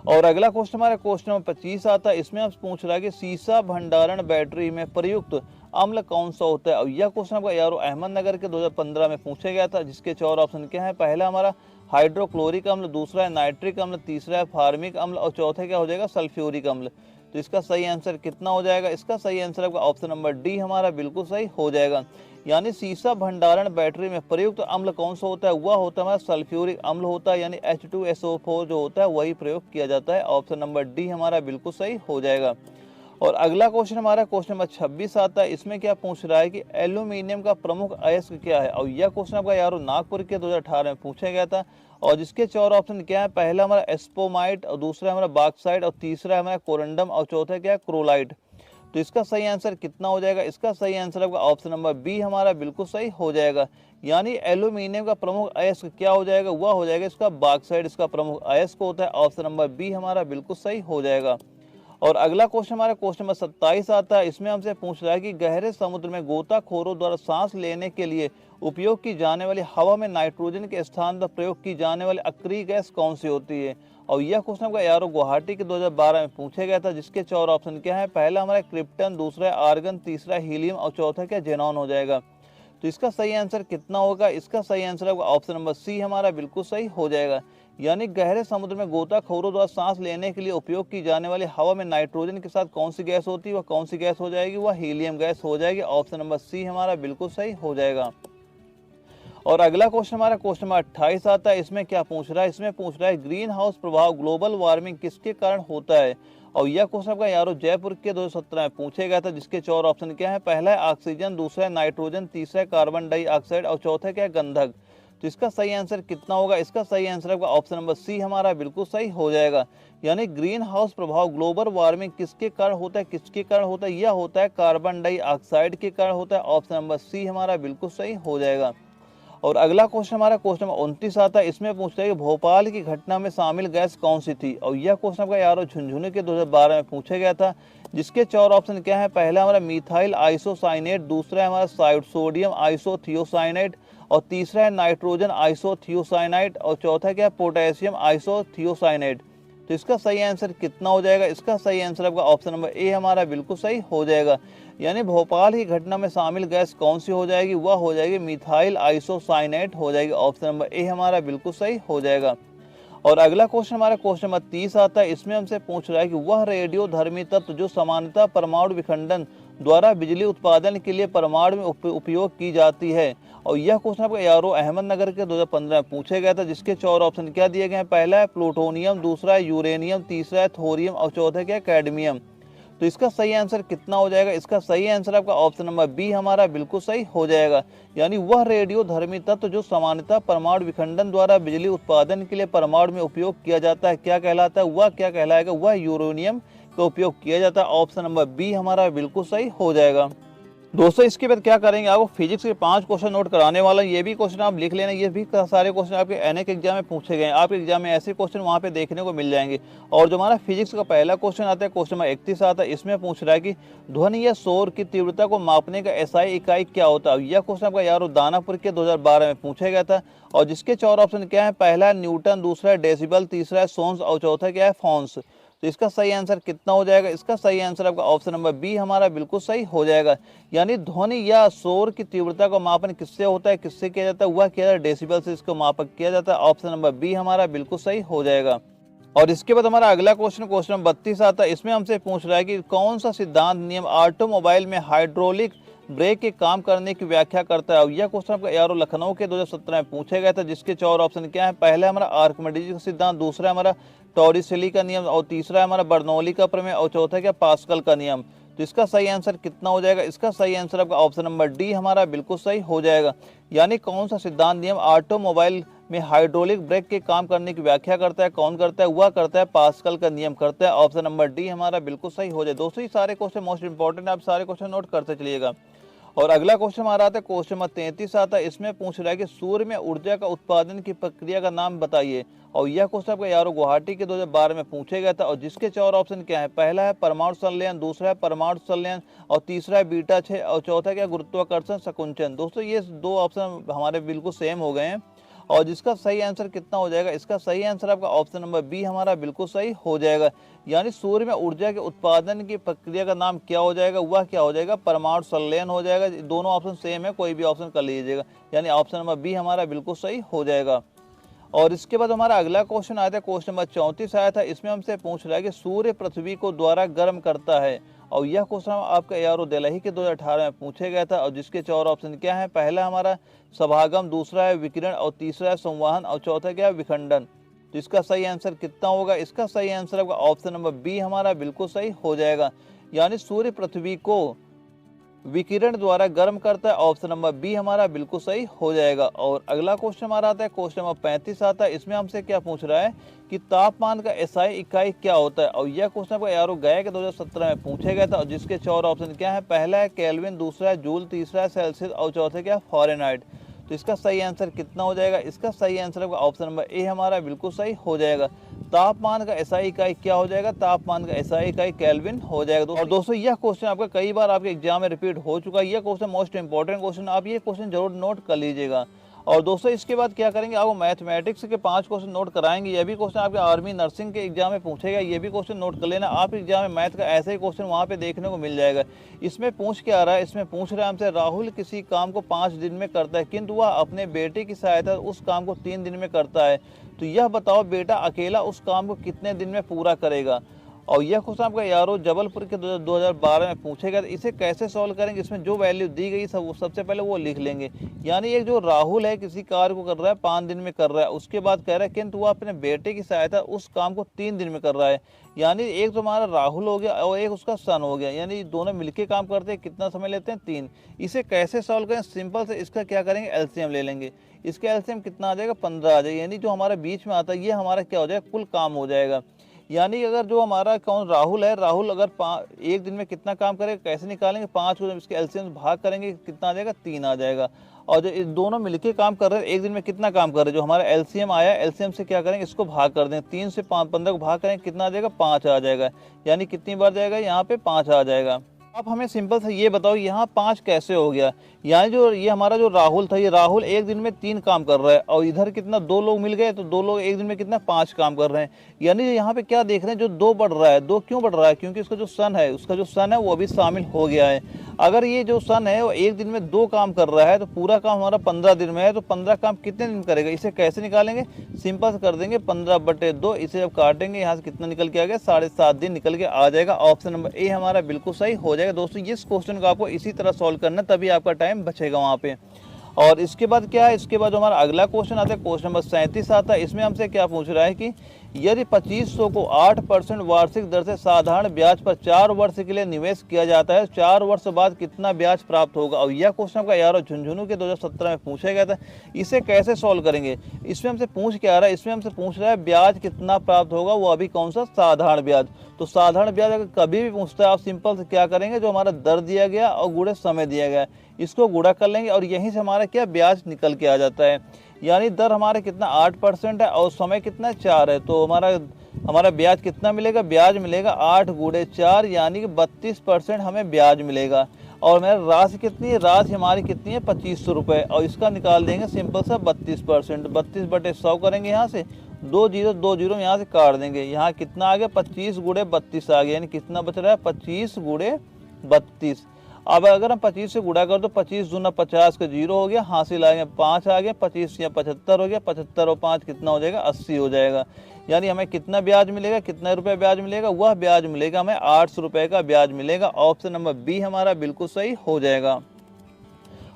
और अगला क्वेश्चन हमारा क्वेश्चन नंबर 25 आता है। इसमें हम पूछ रहा है कि सीसा भंडारण बैटरी में प्रयुक्त अम्ल कौन सा होता है? और यह क्वेश्चन आपका यारो अहमदनगर के 2015 में पूछा गया था। जिसके 4 ऑप्शन क्या है? पहला हमारा हाइड्रोक्लोरिक अम्ल, दूसरा है नाइट्रिक अम्ल, तीसरा है फार्मिक अम्ल, और चौथा क्या हो जाएगा? सल्फ्यूरिक अम्ल। तो इसका सही आंसर कितना हो जाएगा? इसका सही आंसर आपका ऑप्शन नंबर डी हमारा बिल्कुल सही हो जाएगा। यानी सीसा भंडारण बैटरी में प्रयुक्त अम्ल कौन सा होता है? वह होता है हमारा सल्फ्यूरिक अम्ल होता है। यानी H2SO4 जो होता है वही प्रयोग किया जाता है। ऑप्शन नंबर डी हमारा बिल्कुल सही हो जाएगा। और अगला क्वेश्चन हमारा क्वेश्चन नंबर 26 आता है। इसमें क्या पूछ रहा है कि एल्यूमिनियम का प्रमुख अयस्क क्या है? और यह क्वेश्चन आपका यारो नागपुर के 2018 में पूछा गया था। और जिसके 4 ऑप्शन क्या है? पहला हमारा एस्पोमाइट, और दूसरा हमारा बॉक्साइट, और तीसरा हमारा कोरंडम, और चौथा क्या है? क्रोलाइट। तो इसका सही आंसर कितना हो जाएगा? इसका सही आंसर आपका ऑप्शन नंबर बी हमारा बिल्कुल सही हो जाएगा। यानी एल्यूमिनियम का प्रमुख अयस्क क्या हो जाएगा? वह हो जाएगा इसका बॉक्साइट, इसका प्रमुख अयस्क होता है। ऑप्शन नंबर बी हमारा बिल्कुल सही हो जाएगा। और अगला क्वेश्चन हमारा क्वेश्चन नंबर 27 आता है। इसमें हमसे पूछ रहा है कि गहरे समुद्र में गोताखोरों द्वारा सांस लेने के लिए उपयोग की जाने वाली हवा में नाइट्रोजन के स्थान पर प्रयोग की जाने वाली अक्रिय गैस कौन सी होती है? और यह क्वेश्चन आपका यारो गुवाहाटी के 2012 में पूछा गया था। जिसके 4 ऑप्शन क्या है? पहला हमारा क्रिप्टन, दूसरा है आर्गन, तीसरा हीलियम, और चौथा क्या? जेनॉन हो जाएगा। तो इसका सही आंसर कितना होगा? इसका सही आंसर होगा ऑप्शन नंबर सी हमारा बिल्कुल सही हो जाएगा। यानी गहरे समुद्र में गोताखोरों द्वारा सांस लेने के लिए उपयोग की जाने वाली हवा में नाइट्रोजन के साथ कौन सी गैस होती है? वह कौन सी गैस हो जाएगी? वह हीलियम गैस हो जाएगी। ऑप्शन नंबर सी हमारा बिल्कुल सही हो जाएगा। और अगला क्वेश्चन हमारा क्वेश्चन नंबर 28 आता है। इसमें क्या पूछ रहा है? इसमें पूछ रहा है ग्रीन हाउस प्रभाव ग्लोबल वार्मिंग किसके कारण होता है? और यह क्वेश्चन आपका यारो जयपुर के 2017 में पूछा गया था। जिसके 4 ऑप्शन क्या है? पहला है ऑक्सीजन, दूसरा है नाइट्रोजन, तीसरा है कार्बन डाइऑक्साइड, और चौथा क्या है? गंधक। तो इसका सही आंसर कितना होगा? इसका सही आंसर आपका ऑप्शन नंबर सी हमारा बिल्कुल सही हो जाएगा। यानी ग्रीन हाउस प्रभाव ग्लोबल वार्मिंग किसके कारण होता है? किसके कारण होता है? यह होता है कार्बन डाइऑक्साइड के कारण होता है। ऑप्शन नंबर सी हमारा बिल्कुल सही हो जाएगा। और अगला क्वेश्चन हमारा क्वेश्चन नंबर 29 आता है। इसमें पूछता है कि भोपाल की घटना में शामिल गैस कौन सी थी? और यह क्वेश्चन आपका यारो झुंझुनू के 2012 में पूछा गया था। जिसके 4 ऑप्शन क्या है? पहला हमारा मिथाइल आइसोसाइनेट, दूसरा है हमारा सोडियम आइसोथियोसाइनेट, और तीसरा है नाइट्रोजन आइसोथियोसाइनाइट, और चौथा क्या है? Potassium isothiocyanate. तो इसका सही आंसर कितना हो जाएगा? इसका सही आंसर आपका ऑप्शन नंबर ए हमारा बिल्कुल सही हो जाएगा। यानी भोपाल की घटना में शामिल गैस कौन सी हो जाएगी? वह हो जाएगी मिथाइल आइसोसाइनेट हो जाएगी। ऑप्शन नंबर ए हमारा बिल्कुल सही हो जाएगा। और अगला क्वेश्चन हमारा क्वेश्चन नंबर 30 आता है। इसमें हमसे पूछ रहा है कि वह रेडियो धर्मी तत्व जो सामान्यतः परमाणु विखंडन द्वारा बिजली उत्पादन के लिए परमाणु में उपयोग की जाती है। और यह क्वेश्चन आपको एआरओ अहमदनगर के 2015 में पूछा गया था, जिसके 4 ऑप्शन क्या दिए गए हैं। पहला है प्लूटोनियम, दूसरा है यूरेनियम, तीसरा है थोरियम और चौथा क्या है कैडमियम। तो इसका सही आंसर कितना हो जाएगा? इसका सही आंसर आपका ऑप्शन नंबर बी हमारा बिल्कुल सही हो जाएगा। यानी वह रेडियो धर्मी तत्व जो सामान्यतः परमाणु विखंडन द्वारा बिजली उत्पादन के लिए परमाणु में उपयोग किया जाता है, क्या कहलाता है? वह क्या कहलाएगा? वह यूरेनियम का उपयोग किया जाता है। ऑप्शन नंबर बी हमारा बिल्कुल सही हो जाएगा। दोस्तों इसके बाद क्या करेंगे, आपको फिजिक्स के 5 क्वेश्चन नोट कराने वाला हूं। ये भी क्वेश्चन आप लिख लेना, ये भी सारे क्वेश्चन आपके एनएक एग्जाम में पूछे गए हैं। आपके एग्जाम में ऐसे क्वेश्चन वहां पे देखने को मिल जाएंगे। और जो हमारा फिजिक्स का पहला क्वेश्चन आता है, क्वेश्चन नंबर 31 आता है, इसमें पूछ रहा है कि ध्वनि या शोर की तीव्रता को मापने का एसआई इकाई क्या होता है। यह क्वेश्चन आपका यार दानापुर के 2012 में पूछा गया था। और जिसके 4 ऑप्शन क्या है, पहला है न्यूटन, दूसरा है डेसिबल, तीसरा है सोन्स और चौथा क्या है फॉन्स। तो इसका सही आंसर कितना हो जाएगा? इसका सही आंसर आपका ऑप्शन नंबर बी हमारा बिल्कुल सही हो जाएगा। यानी ध्वनि या शोर की तीव्रता का मापन किससे होता है, किससे किया जाता है? वह किया जाता है डेसिबल से, इसको मापक किया जाता है। ऑप्शन नंबर बी हमारा बिल्कुल सही हो जाएगा। और इसके बाद हमारा अगला क्वेश्चन नंबर 32 आता है। इसमें हमसे पूछ रहा है कि कौन सा सिद्धांत नियम ऑटोमोबाइल में हाइड्रोलिक ब्रेक के काम करने की व्याख्या करता है। और यह क्वेश्चन आपका एआरओ लखनऊ के 2017 में पूछा गया था, जिसके 4 ऑप्शन क्या है। पहला हमारा आर्किमिडीज का सिद्धांत, दूसरा हमारा टॉरिसेली का नियम और तीसरा है हमारा बर्नौली का प्रमेय और चौथा क्या पास्कल का नियम। तो इसका सही आंसर कितना हो जाएगा? इसका सही आंसर आपका ऑप्शन नंबर डी हमारा बिल्कुल सही हो जाएगा। यानी कौन सा सिद्धांत नियम ऑटोमोबाइल में हाइड्रोलिक ब्रेक के काम करने की व्याख्या करता है, कौन करता है? वह करता है पास्कल का नियम करता है। ऑप्शन नंबर डी हमारा बिल्कुल सही हो जाए। दोस्तों ये सारे क्वेश्चन मोस्ट इंपॉर्टेंट, आप सारे क्वेश्चन नोट करते चलिएगा। और अगला क्वेश्चन हमारा आता है, क्वेश्चन नंबर 33 आता है। इसमें पूछ रहा है कि सूर्य में ऊर्जा का उत्पादन की प्रक्रिया का नाम बताइए। और यह क्वेश्चन आपका यारो गुवाहाटी के 2012 में पूछा गया था। और जिसके 4 ऑप्शन क्या है, पहला है परमाणु संलयन, दूसरा है परमाणु संलयन और तीसरा है बीटा 6 और चौथा क्या गुरुत्वाकर्षण संकुंचन। दोस्तों ये 2 ऑप्शन हमारे बिल्कुल सेम हो गए हैं। और जिसका सही आंसर कितना हो जाएगा? इसका सही आंसर आपका ऑप्शन नंबर बी हमारा बिल्कुल सही हो जाएगा। यानी सूर्य में ऊर्जा के उत्पादन की प्रक्रिया का नाम क्या हो जाएगा? वह क्या हो जाएगा? परमाणु संलयन हो जाएगा। दोनों ऑप्शन सेम है, कोई भी ऑप्शन कर लीजिएगा। यानी ऑप्शन नंबर बी हमारा बिल्कुल सही हो जाएगा। और इसके बाद हमारा अगला क्वेश्चन आया था, क्वेश्चन नंबर 34 आया था। इसमें हमसे पूछ रहा है कि सूर्य पृथ्वी को द्वारा गर्म करता है। और यह क्वेश्चन आपका एआरओ दिल्ली के 2018 में पूछा गया था। और जिसके 4 ऑप्शन क्या है, पहला हमारा सभागम, दूसरा है विकिरण और तीसरा है संवहन और चौथा क्या है विखंडन। तो इसका सही आंसर कितना होगा? इसका सही आंसर आपका ऑप्शन नंबर बी हमारा बिल्कुल सही हो जाएगा। यानी सूर्य पृथ्वी को विकिरण द्वारा गर्म करता है। ऑप्शन नंबर बी हमारा बिल्कुल सही हो जाएगा। और अगला क्वेश्चन हमारा आता है, क्वेश्चन नंबर 35 आता है। इसमें हमसे क्या पूछ रहा है कि तापमान का एसआई इकाई क्या होता है। और यह क्वेश्चन आपको यारो गया के 2017 में पूछा गया था। और जिसके 4 ऑप्शन क्या है, पहला है केल्विन, दूसरा है जूल, तीसरा है सेल्सियस और चौथा क्या है फ़ारेनहाइट। तो इसका सही आंसर कितना हो जाएगा? इसका सही आंसर आपका ऑप्शन नंबर ए हमारा बिल्कुल सही हो जाएगा। तापमान का एसआई इकाई क्या हो जाएगा? तापमान का एसआई इकाई केल्विन हो जाएगा। और दोस्तों यह क्वेश्चन आपका कई बार आपके एग्जाम में रिपीट हो चुका है। यह क्वेश्चन मोस्ट इंपॉर्टेंट क्वेश्चन, आप ये क्वेश्चन जरूर नोट कर लीजिएगा। और दोस्तों इसके बाद क्या करेंगे, आपको मैथमेटिक्स के 5 क्वेश्चन नोट कराएंगे। ये भी क्वेश्चन आपके आर्मी नर्सिंग के एग्जाम में पूछेगा, ये भी क्वेश्चन नोट कर लेना। आप एग्जाम में मैथ का ऐसा ही क्वेश्चन वहाँ पे देखने को मिल जाएगा। इसमें पूछ के आ रहा है, इसमें पूछ रहा है हमसे, राहुल किसी काम को 5 दिन में करता है किंतु वह अपने बेटे की सहायता उस काम को 3 दिन में करता है। तो यह बताओ बेटा अकेला उस काम को कितने दिन में पूरा करेगा। और यह क्वेश्चन आपका यारो जबलपुर के 2012 में पूछे गए। इसे कैसे सॉल्व करेंगे? इसमें जो वैल्यू दी गई सबसे पहले वो लिख लेंगे। यानी एक जो राहुल है किसी कार्य को कर रहा है 5 दिन में कर रहा है, उसके बाद कह रहा है किंतु वह अपने बेटे की सहायता उस काम को 3 दिन में कर रहा है। यानी एक तो हमारा राहुल हो गया और एक उसका सन हो गया, यानी दोनों मिलके काम करते हैं, कितना समय लेते हैं? 3। इसे कैसे सॉल्व करें? सिंपल से इसका क्या करेंगे, एलसीएम ले लेंगे। इसका एलसीएम कितना आ जाएगा? 15 आ जाएगा। यानी जो हमारा बीच में आता है ये हमारा क्या हो जाएगा, कुल काम हो जाएगा। यानी अगर जो हमारा कौन राहुल है, राहुल अगर 1 दिन में कितना काम करेगा, कैसे निकालेंगे? 5 को इसके एलसीएम भाग करेंगे, कितना आ जाएगा? 3 आ जाएगा। और जो इस दोनों मिलके काम कर रहे हैं, 1 दिन में कितना काम कर रहे हैं, जो हमारा एलसीएम आया, एलसीएम से क्या करेंगे, इसको भाग कर देंगे। 3 से 15 को भाग करेंगे, कितना आ जाएगा? 5 आ जाएगा। यानी कितनी बार जाएगा यहाँ पे? 5 आ जाएगा। आप हमें सिंपल से ये बताओ यहाँ 5 कैसे हो गया। यानी जो ये हमारा जो राहुल था, ये राहुल 1 दिन में 3 काम कर रहा है और इधर कितना 2 लोग मिल गए, तो 2 लोग 1 दिन में कितना 5 काम कर रहे हैं। यानी यहाँ पे क्या देख रहे हैं, जो 2 बढ़ रहा है। 2 क्यों बढ़ रहा है? क्योंकि उसका जो सन है, वो भी शामिल हो गया है। अगर ये जो सन है वो एक दिन में 2 काम कर रहा है तो पूरा काम हमारा 15 दिन में है, तो 15 काम कितने दिन करेगा, इसे कैसे निकालेंगे, सिंपल से कर देंगे 15/2। इसे जब काटेंगे यहाँ से कितना निकल के आ गया, 7.5 दिन निकल के आ जाएगा। ऑप्शन नंबर ए हमारा बिल्कुल सही हो जाएगा। दोस्तों इस क्वेश्चन को आपको इसी तरह सॉल्व करना, तभी आपका टाइम बचेगा वहाँ पे। और इसके बाद क्या है, इसके बाद हमारा अगला क्वेश्चन आता है, क्वेश्चन नंबर 37 आता है। इसमें हमसे क्या पूछ रहा है कि यदि 2500 को 8% वार्षिक दर से साधारण ब्याज पर 4 वर्ष के लिए निवेश किया जाता है, 4 वर्ष बाद कितना ब्याज प्राप्त होगा। और यह क्वेश्चन आपका यारो झुंझुनू के 2017 में पूछा गया था। इसे कैसे सॉल्व करेंगे, इसमें हमसे पूछ क्या रहा है, इसमें हमसे पूछ रहा है ब्याज कितना प्राप्त होगा, वो अभी कौन सा, साधारण ब्याज। तो साधारण ब्याज अगर कभी भी पूछता है, आप सिंपल से क्या करेंगे, जो हमारा दर दिया गया और गुणे समय दिया गया इसको गुणा कर लेंगे और यहीं से हमारा क्या ब्याज निकल के आ जाता है। यानी दर हमारे कितना 8% है और समय कितना 4 है, तो हमारा ब्याज कितना मिलेगा, ब्याज मिलेगा 8 × 4 यानी कि 32% हमें ब्याज मिलेगा। और मेरा राशि कितनी है, राशि हमारी कितनी है 2500 रुपये, और इसका निकाल देंगे सिंपल सा 32%। 32/100 करेंगे, यहाँ से 2 0 2 0 यहाँ से काट देंगे, यहाँ कितना आ गया 25 × 32 आ गया, यानी कितना बच रहा है 25 × 32। अब अगर हम 25 से गुणा कर तो 25 दूना 50 का 0 हो गया, हासिल आएंगे 5 आ गया, 25 या 75 हो गया, 75 और 5 कितना हो जाएगा 80 हो जाएगा। यानी हमें कितना ब्याज मिलेगा, कितना रुपये ब्याज मिलेगा, वह ब्याज मिलेगा हमें 800 रुपये का ब्याज मिलेगा। ऑप्शन नंबर बी हमारा बिल्कुल सही हो जाएगा।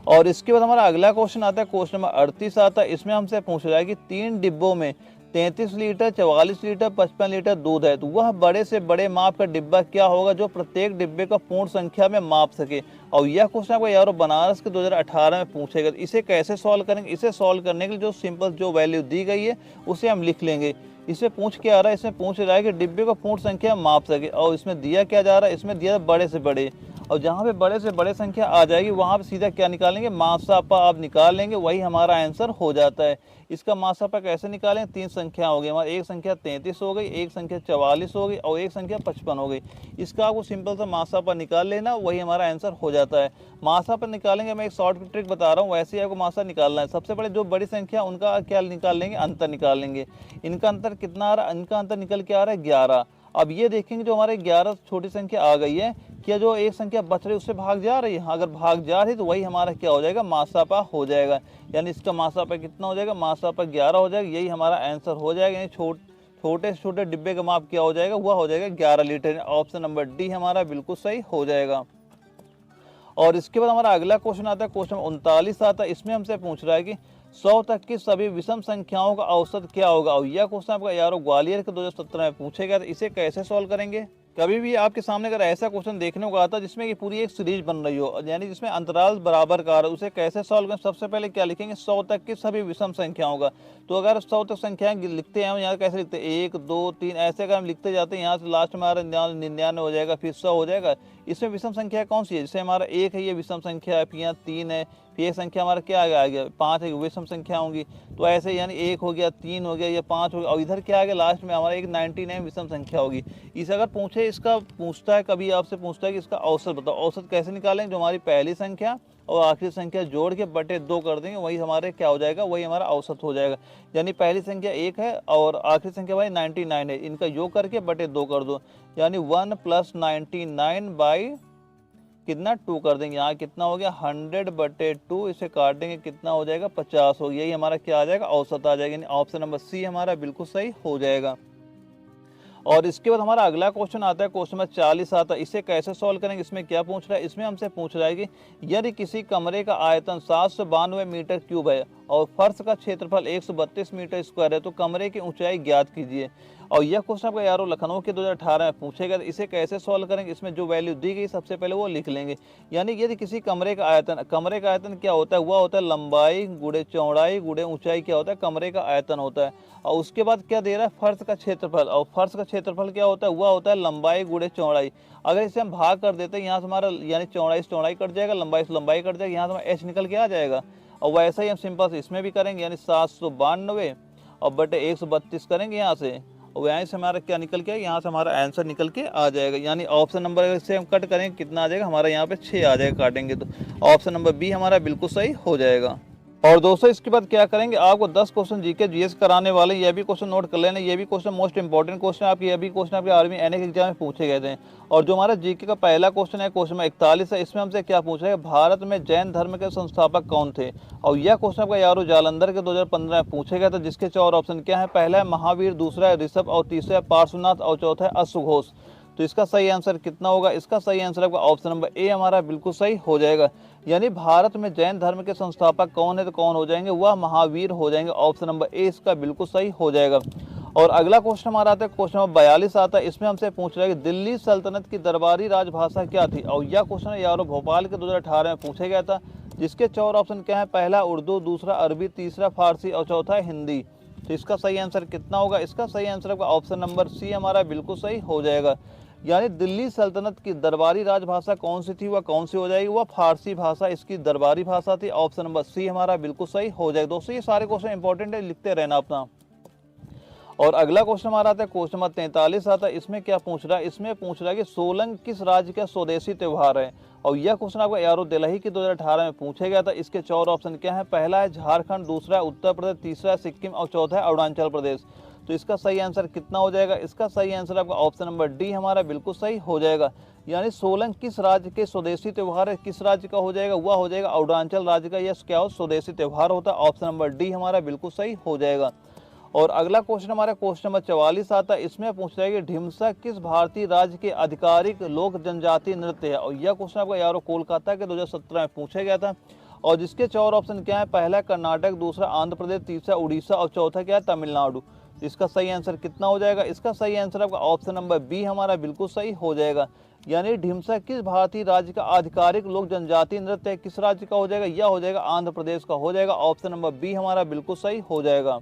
और इसके बाद हमारा अगला क्वेश्चन आता है, क्वेश्चन नंबर 38 आता है। इसमें हमसे पूछ रहा है कि 3 डिब्बों में 33 लीटर, 44 लीटर, 55 लीटर दूध है, तो वह बड़े से बड़े माप का डिब्बा क्या होगा जो प्रत्येक डिब्बे का पूर्ण संख्या में माप सके। और यह क्वेश्चन आपको यारो बनारस के 2018 में पूछेगा। तो इसे कैसे सॉल्व करेंगे, इसे सॉल्व करने के लिए जो सिंपल जो वैल्यू दी गई है उसे हम लिख लेंगे। इसमें पूछ क्या आ रहा है, इसमें पूछ रहा है कि डिब्बे का पूर्ण संख्या माप सके, और इसमें दिया क्या जा रहा है, इसमें दिया बड़े से बड़े, और जहाँ पे बड़े से बड़े संख्या आ जाएगी वहाँ पे सीधा क्या निकालेंगे, मासापा आप निकाल लेंगे, वही हमारा आंसर हो जाता है। इसका मासापा कैसे निकालें, 3 संख्या हो गई हमारी, एक संख्या 33 हो गई, एक संख्या 44 हो गई और एक संख्या 55 हो गई। इसका आपको सिंपल सा मासापा निकाल लेना, वही हमारा आंसर हो जाता है। मासापा निकालेंगे, मैं एक शॉर्ट ट्रिक बता रहा हूँ, वैसे ही आपको मासा निकालना है। सबसे पहले जो बड़ी संख्या उनका क्या निकाल लेंगे, अंतर निकाल लेंगे। इनका अंतर कितना आ रहा है, इनका अंतर निकल के आ रहा है 11। अब ये देखेंगे जो हमारे 11 छोटी संख्या आ गई है, क्या जो एक संख्या बच रही उससे भाग जा रही है, अगर भाग जा रही तो वही हमारा क्या हो जाएगा, मासापा हो जाएगा। यानी इसका मासापा कितना हो जाएगा, मासापा 11 हो जाएगा, यही हमारा आंसर हो जाएगा। यानी छोटे से छोटे डिब्बे का माप क्या हो जाएगा, वह हो जाएगा 11 लीटर। ऑप्शन नंबर डी हमारा बिल्कुल सही हो जाएगा। और इसके बाद हमारा अगला क्वेश्चन आता है, क्वेश्चन 39 आता है। इसमें हमसे पूछ रहा है कि 100 तक की सभी विषम संख्याओं का औसत क्या होगा। और यह क्वेश्चन आपका यारो ग्वालियर के 2017 में पूछे गया, तो इसे कैसे सॉल्व करेंगे। कभी भी आपके सामने अगर ऐसा क्वेश्चन देखने को आता है जिसमें कि पूरी एक सीरीज बन रही हो, यानी जिसमें अंतराल बराबर का है, उसे कैसे सॉल्व करें। सबसे पहले क्या लिखेंगे, 100 तक की सभी विषम संख्याओं का। तो अगर 100 तक संख्याएं लिखते हैं हम, यहाँ कैसे लिखते हैं, 1 2 3 ऐसे अगर हम लिखते जाते हैं, यहाँ से लास्ट में हमारा 99 हो जाएगा, फिर 100 हो जाएगा। इसमें विषम संख्या कौन सी है, जैसे हमारा 1 है, ये विषम संख्या है, फिर यहाँ 3 है, फिर एक संख्या हमारा क्या आ गया 5 है, विषम संख्या होंगी। तो ऐसे यानी 1 हो गया, 3 हो गया, या 5 हो गया, और इधर क्या आ गया लास्ट में हमारा एक 99 विषम संख्या होगी। इसे अगर पूछे, इसका पूछता है कभी आपसे पूछता है कि इसका औसत बताओ, औसत कैसे निकालेंगे, जो हमारी पहली संख्या और आखिरी संख्या जोड़ के बटे 2 कर देंगे, वही हमारे क्या हो जाएगा, वही हमारा औसत हो जाएगा। यानी पहली संख्या 1 है और आखिरी संख्या भाई 99 है, इनका योग करके बटे 2 कर दो, यानी 1 + 99 बाई कितना 2 कर देंगे। यहाँ कितना हो गया 100/2, इसे काट देंगे कितना हो जाएगा 50 हो गया। यही हमारा क्या आ जाएगा, औसत आ जाएगा। यानी ऑप्शन नंबर सी हमारा बिल्कुल सही हो जाएगा। और इसके बाद हमारा अगला क्वेश्चन आता है, क्वेश्चन नंबर 40 आता है। इसे कैसे सॉल्व करेंगे, इसमें क्या पूछ रहा है, इसमें हमसे पूछ रहा है कि यदि किसी कमरे का आयतन 792 मीटर क्यूब है और फर्श का क्षेत्रफल 132 मीटर स्क्वायर है, तो कमरे की ऊंचाई ज्ञात कीजिए। और यह क्वेश्चन आपका यारो लखनऊ के 2018 में पूछेगा। इसे कैसे सॉल्व करेंगे, इसमें जो वैल्यू दी गई सबसे पहले वो लिख लेंगे। यानी यदि किसी कमरे का आयतन क्या होता है, वह होता है लंबाई गुणे चौड़ाई गुणे ऊंचाई, क्या होता है कमरे का आयतन होता है। और उसके बाद क्या दे रहा है, फर्श का क्षेत्रफल, और फर्श का क्षेत्रफल क्या होता है, वह होता है लंबाई गुणे चौड़ाई। अगर इसे हम भाग कर देते हैं, यहाँ से हमारा यानी चौड़ाई से चौड़ाई कट जाएगा, लंबाई से लंबाई कट जाएगा, यहाँ से हमारा एच निकल के आ जाएगा। और वैसा ही हम सिंपल से इसमें भी करेंगे, यानी 792 और बटे 132 करेंगे यहाँ से, और यहाँ से हमारा क्या निकल के, यहाँ से हमारा आंसर निकल के आ जाएगा। यानी ऑप्शन नंबर से हम कट करेंगे कितना आ जाएगा हमारा, यहाँ पे 6 आ जाएगा काटेंगे तो। ऑप्शन नंबर बी हमारा बिल्कुल सही हो जाएगा। और दोस्तों इसके बाद क्या करेंगे, आपको 10 क्वेश्चन जीके जीएस कराने वाले, ये भी क्वेश्चन नोट कर लेना। ये भी क्वेश्चन मोस्ट इंपॉर्टेंट क्वेश्चन आपके, ये भी क्वेश्चन आपके आर्मी एनए के एग्जाम में पूछे गए थे। और जो हमारा जीके का पहला क्वेश्चन है, क्वेश्चन नंबर 41 है, इसमें हमसे क्या पूछ रहा है, भारत में जैन धर्म के संस्थापक कौन थे। और यह क्वेश्चन आपका यारो जालंधर के 2015 में पूछे गया था, जिसके 4 ऑप्शन क्या है, पहला है महावीर, दूसरा है ऋषभ, और तीसरा है पार्श्वनाथ, और चौथा है अश्वघोष। तो इसका सही आंसर कितना होगा, इसका सही आंसर आपका ऑप्शन नंबर ए हमारा बिल्कुल सही हो जाएगा। यानी भारत में जैन धर्म के संस्थापक कौन है, तो कौन हो जाएंगे, वह महावीर हो जाएंगे। ऑप्शन नंबर ए इसका बिल्कुल सही हो जाएगा। और अगला क्वेश्चन हमारा आता है, क्वेश्चन नंबर 42 आता है। इसमें हमसे पूछ रहा है कि दिल्ली सल्तनत की दरबारी राजभाषा क्या थी। और यह क्वेश्चन यारो भोपाल के 2018 में पूछा गया था, जिसके 4 ऑप्शन क्या है, पहला उर्दू, दूसरा अरबी, तीसरा फारसी, और चौथा है हिंदी। तो इसका सही आंसर कितना होगा, इसका सही आंसर आपका ऑप्शन नंबर सी हमारा बिल्कुल सही हो जाएगा। यानी दिल्ली सल्तनत की दरबारी राजभाषा कौन सी थी, वह कौन सी हो जाएगी, वह फारसी भाषा इसकी दरबारी भाषा थी। ऑप्शन नंबर सी हमारा बिल्कुल सही हो जाएगा। दोस्तों ये सारे क्वेश्चन इंपॉर्टेंट है, लिखते रहना अपना। और अगला क्वेश्चन हमारा आता है, क्वेश्चन नंबर 43 आता है। इसमें क्या पूछ रहा है, इसमें पूछ रहा है कि सोलंग किस राज्य का स्वदेशी त्योहार है। और यह क्वेश्चन आपको यारो दिल्ली की 2018 में पूछा गया था। इसके 4 ऑप्शन क्या है, पहला है झारखंड, दूसरा है उत्तर प्रदेश, तीसरा है सिक्किम, और चौथा है अरुणाचल प्रदेश। तो इसका सही आंसर कितना हो जाएगा, इसका सही आंसर आपका ऑप्शन नंबर डी हमारा बिल्कुल सही हो जाएगा। यानी सोलंग किस राज्य के स्वदेशी त्योहार है, किस राज्य का हो जाएगा, वह हो जाएगा अरुणाचल राज्य का। यह क्या हो, स्वदेशी त्योहार होता है। ऑप्शन नंबर डी हमारा बिल्कुल सही हो जाएगा। और अगला क्वेश्चन हमारा क्वेश्चन नंबर 44 आता है। इसमें पूछ रहा है कि ढिमसा किस भारतीय राज्य के आधिकारिक लोक जनजातीय नृत्य है। और यह क्वेश्चन आपको यारो कोलकाता के 2017 में पूछा गया था। और जिसके 4 ऑप्शन क्या है, पहला कर्नाटक, दूसरा आंध्र प्रदेश, तीसरा उड़ीसा, और चौथा क्या है तमिलनाडु। इसका सही आंसर कितना हो जाएगा, इसका सही आंसर आपका ऑप्शन नंबर बी हमारा बिल्कुल सही हो जाएगा। यानी ढिमसा किस भारतीय राज्य का आधिकारिक लोक जनजातीय नृत्य है, किस राज्य का हो जाएगा, यह हो जाएगा आंध्र प्रदेश का हो जाएगा। ऑप्शन नंबर बी हमारा बिल्कुल सही हो जाएगा।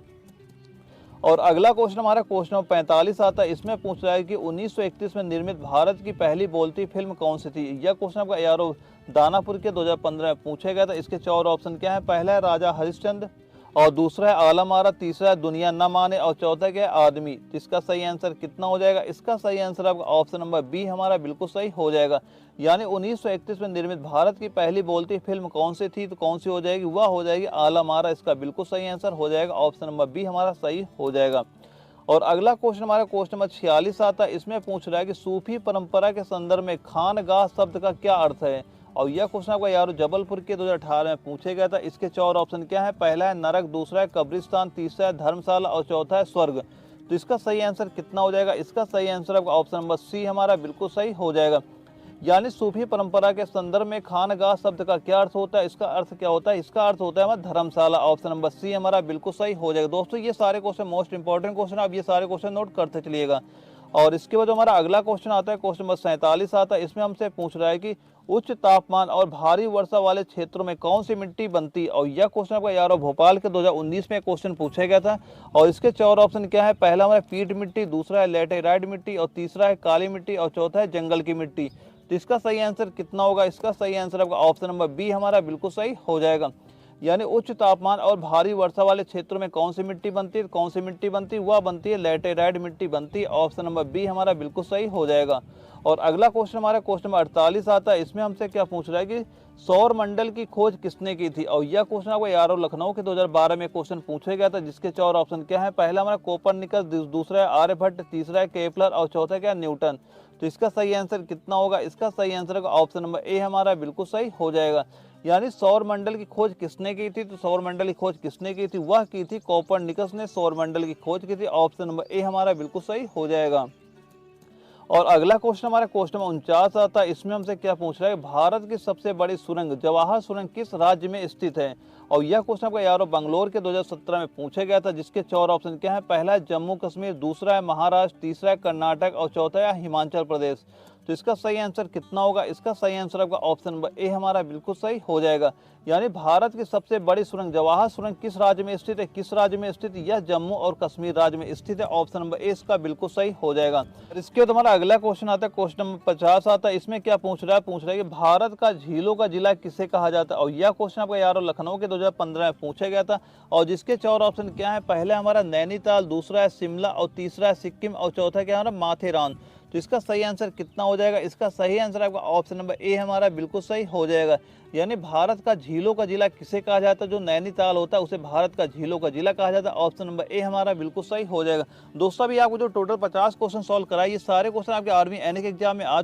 और अगला क्वेश्चन हमारा क्वेश्चन नंबर 45 आता है। इसमें पूछ रहा है कि 1931 में निर्मित भारत की पहली बोलती फिल्म कौन सी थी। यह क्वेश्चन आपका यारो दानापुर के 2015 में पूछा गया था। इसके 4 ऑप्शन क्या है, पहला है राजा हरिश्चंद्र, और दूसरा है आलम आरा, तीसरा है दुनिया न माने, और चौथा क्या है आदमी। तो इसका सही आंसर कितना हो जाएगा, इसका सही आंसर आपका ऑप्शन नंबर बी हमारा बिल्कुल सही हो जाएगा। यानी 1931 में निर्मित भारत की पहली बोलती फिल्म कौन सी थी, तो कौन सी हो जाएगी, वह हो जाएगी आलम आरा। इसका बिल्कुल सही आंसर हो जाएगा। ऑप्शन नंबर बी हमारा सही हो जाएगा। और अगला क्वेश्चन हमारा क्वेश्चन नंबर 46 आता है। इसमें पूछ रहा है कि सूफी परंपरा के संदर्भ में खानगाह शब्द का क्या अर्थ है। और यह क्वेश्चन आपका यारो जबलपुर के 2018 में पूछे गया था। इसके 4 ऑप्शन क्या है, पहला है नरक, दूसरा है कब्रिस्तान, तीसरा है धर्मशाला, और चौथा है स्वर्ग। तो इसका सही आंसर कितना हो जाएगा, इसका सही आंसर आपका ऑप्शन नंबर सी हमारा बिल्कुल सही हो जाएगा। यानी सूफी परंपरा के संदर्भ में खानगाह शब्द का क्या अर्थ होता है, इसका अर्थ क्या होता है, इसका अर्थ होता है हमारा धर्मशाला। ऑप्शन नंबर सी हमारा बिल्कुल सही हो जाएगा। दोस्तों ये सारे क्वेश्चन मोस्ट इंपॉर्टेंट क्वेश्चन, आप ये सारे क्वेश्चन नोट करते चलिएगा। और इसके बाद हमारा अगला क्वेश्चन आता है, क्वेश्चन नंबर 47 आता है। इसमें हमसे पूछ रहा है कि उच्च तापमान और भारी वर्षा वाले क्षेत्रों में कौन सी मिट्टी बनती है। और यह क्वेश्चन आपका यारो भोपाल के 2019 में क्वेश्चन पूछा गया था। और इसके 4 ऑप्शन क्या है, पहला हमारा पीट मिट्टी, दूसरा है लेटेराइट मिट्टी, और तीसरा है काली मिट्टी, और चौथा है जंगल की मिट्टी। तो इसका सही आंसर कितना होगा, इसका सही आंसर आपका ऑप्शन नंबर बी हमारा बिल्कुल सही हो जाएगा। यानी उच्च तापमान और भारी वर्षा वाले क्षेत्रों में कौन सी मिट्टी बनती है, कौन सी मिट्टी बनती है, वह बनती है लेटेराइट मिट्टी बनती है। ऑप्शन नंबर बी हमारा बिल्कुल सही हो जाएगा। और अगला क्वेश्चन हमारा क्वेश्चन नंबर 48 आता है। इसमें हमसे क्या पूछ रहा है कि सौर मंडल की खोज किसने की थी। और यह क्वेश्चन आपको यारो लखनऊ के 2012 में क्वेश्चन पूछा गया था। जिसके 4 ऑप्शन क्या है, पहला हमारा कोपरनिकस, दूसरा है आर्यभट्ट, तीसरा है केपलर, और चौथा क्या है न्यूटन। तो इसका सही आंसर कितना होगा, इसका सही आंसर होगा ऑप्शन नंबर ए हमारा बिल्कुल सही हो जाएगा। यानी सौर मंडल की खोज किसने की थी, तो सौर मंडल की खोज किसने की थी, वह की थी कोपरनिकस ने सौर मंडल की खोज की थी। ऑप्शन नंबर ए हमारा बिल्कुल सही हो जाएगा। और अगला क्वेश्चन हमारा क्वेश्चन नंबर 49 आता है। इसमें हमसे क्या पूछ रहा है, भारत की सबसे बड़ी सुरंग जवाहर सुरंग किस राज्य में स्थित है। और यह क्वेश्चन आपका यारो बंगलोर के 2017 में पूछा गया था। जिसके 4 ऑप्शन क्या है, पहला है जम्मू कश्मीर, दूसरा है महाराष्ट्र, तीसरा है कर्नाटक, और चौथा है हिमाचल प्रदेश। तो इसका सही आंसर कितना होगा, इसका सही आंसर आपका ऑप्शन नंबर ए हमारा बिल्कुल सही हो जाएगा। यानी भारत की सबसे बड़ी सुरंग जवाहर सुरंग किस राज्य में स्थित है, किस राज्य में स्थित, यह जम्मू और कश्मीर राज्य में स्थित है। ऑप्शन नंबर ए इसका बिल्कुल सही हो जाएगा। इसके बाद हमारा अगला क्वेश्चन आता है, क्वेश्चन नंबर 50 आता है। इसमें क्या पूछ रहा है कि भारत का झीलों का जिला किसे कहा जाता है। और यह क्वेश्चन आपका यारो लखनऊ के 2015 में पूछा गया था। और जिसके 4 ऑप्शन क्या है, पहला हमारा नैनीताल, दूसरा है शिमला, और तीसरा है सिक्किम, और चौथा क्या है हमारा माथेरान। तो इसका सही आंसर कितना हो जाएगा? इसका सही आंसर आपका ऑप्शन नंबर ए हमारा बिल्कुल सही हो जाएगा। यानी भारत का झीलों का जिला किसे कहा जाता है? जो नैनीताल होता है उसे भारत का झीलों का जिला कहा जाता है। ऑप्शन नंबर ए हमारा बिल्कुल सही हो जाएगा। दोस्तों, अभी आपको जो टोटल 50 क्वेश्चन सॉल्व कराए, ये सारे क्वेश्चन आपके आर्मी एनए के एग्जाम में आ